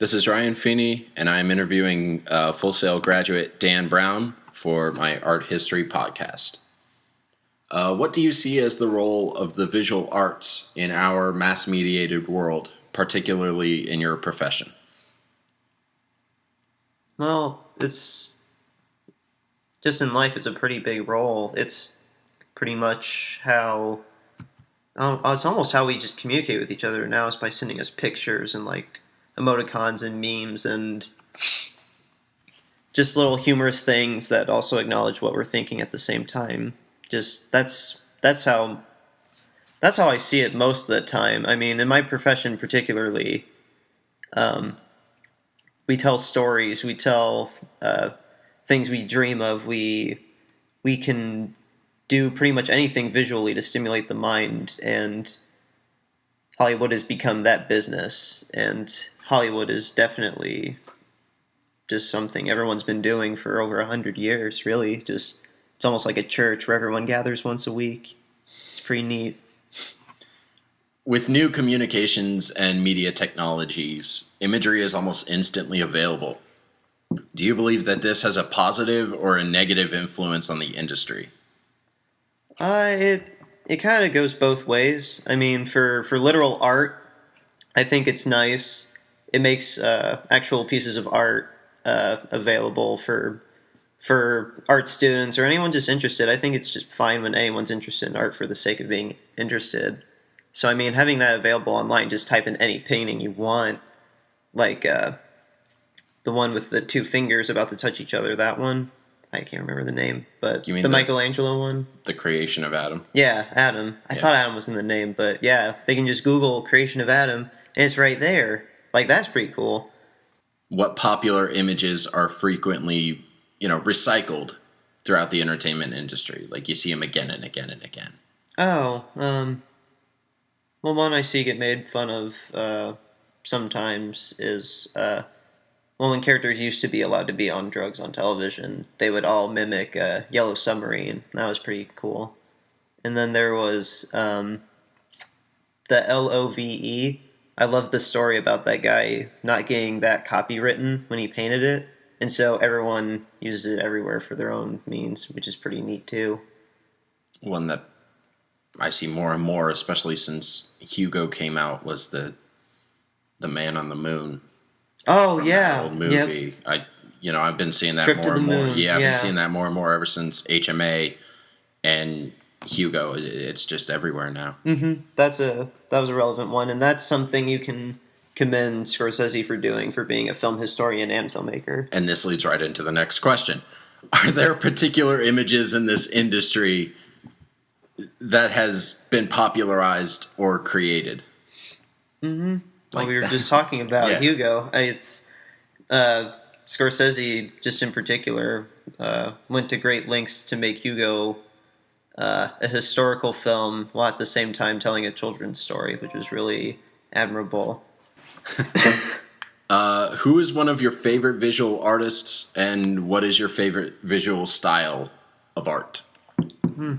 This is Ryan Feeney, and I am interviewing Full Sail graduate Dan Brown for my art history podcast. What do you see as the role of the visual arts in our mass-mediated world, particularly in your profession? Well, it's just in life, it's a pretty big role. It's pretty much how it's almost how we just communicate with each other now is by sending us pictures and like emoticons and memes and just little humorous things that also acknowledge what we're thinking at the same time. Just that's how I see it most of the time. I mean, in my profession particularly, we tell stories, we tell things we dream of. We can do pretty much anything visually to stimulate the mind, and Hollywood has become that business. And Hollywood is definitely just something everyone's been doing for over 100 years. Really, just it's almost like a church where everyone gathers once a week. It's pretty neat. With new communications and media technologies, imagery is almost instantly available. Do you believe that this has a positive or a negative influence on the industry? It kind of goes both ways. I mean, for literal art, I think it's nice. It makes actual pieces of art available for art students or anyone just interested. I think it's just fine when anyone's interested in art for the sake of being interested. So, I mean, having that available online, just type in any painting you want, like the one with the two fingers about to touch each other, that one. I can't remember the name, but You mean the Michelangelo one? The creation of Adam? Yeah, Adam. I thought Adam was in the name, but yeah, they can just Google creation of Adam, and it's right there. Like, that's pretty cool. What popular images are frequently, recycled throughout the entertainment industry? Like you see them again and again and again. Oh, well, one I see get made fun of sometimes is when characters used to be allowed to be on drugs on television, they would all mimic Yellow Submarine. That was pretty cool. And then there was the LOVE. I love the story about that guy not getting that copywritten when he painted it. And so everyone uses it everywhere for their own means, which is pretty neat too. One that I see more and more, especially since Hugo came out, was the Man on the Moon. Oh From yeah, that old movie. Yep. I've been seeing that Trip more to the and more. Moon. Yeah, I've Yeah. been seeing that more and more ever since HMA and Hugo. It's just everywhere now. Mm-hmm. That was a relevant one, and that's something you can commend Scorsese for doing, for being a film historian and filmmaker. And this leads right into the next question. Are there particular images in this industry that has been popularized or created? Mm-hmm. Like well, we were that. just talking about Yeah. Hugo. It's Scorsese, just in particular, went to great lengths to make Hugo a historical film, while at the same time telling a children's story, which was really admirable. Who is one of your favorite visual artists, and what is your favorite visual style of art? Well,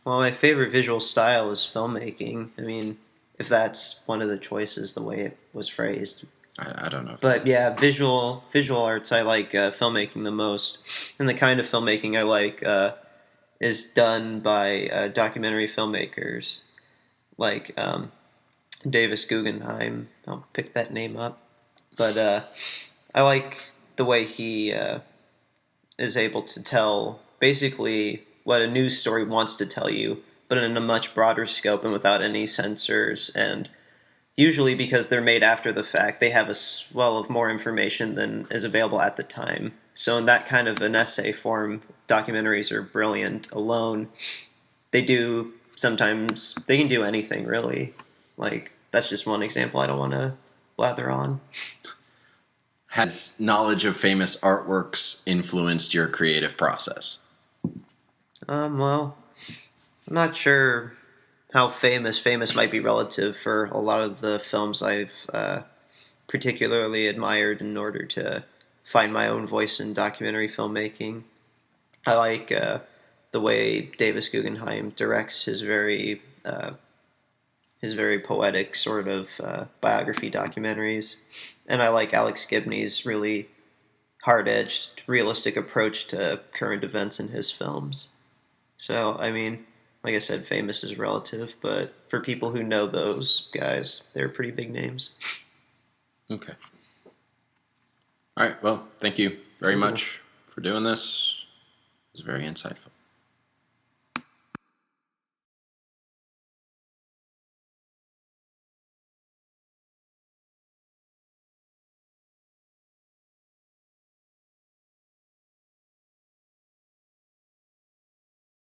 my favorite visual style is filmmaking. I mean, if that's one of the choices, the way it was phrased. I don't know. But yeah, visual arts, I like filmmaking the most. And the kind of filmmaking I like is done by documentary filmmakers like Davis Guggenheim. I'll pick that name up. But I like the way he is able to tell basically what a news story wants to tell you, but in a much broader scope and without any censors. And usually, because they're made after the fact, they have a swell of more information than is available at the time. So in that kind of an essay form, documentaries are brilliant alone. They can do anything, really. Like, that's just one example I don't want to blather on. Has knowledge of famous artworks influenced your creative process? Well, I'm not sure how famous might be relative for a lot of the films I've particularly admired in order to find my own voice in documentary filmmaking. I like the way Davis Guggenheim directs his his very poetic sort of biography documentaries. And I like Alex Gibney's really hard-edged, realistic approach to current events in his films. So, I mean, like I said, famous is relative, but for people who know those guys, they're pretty big names. Okay. All right. Well, thank you very much for doing this. It was very insightful.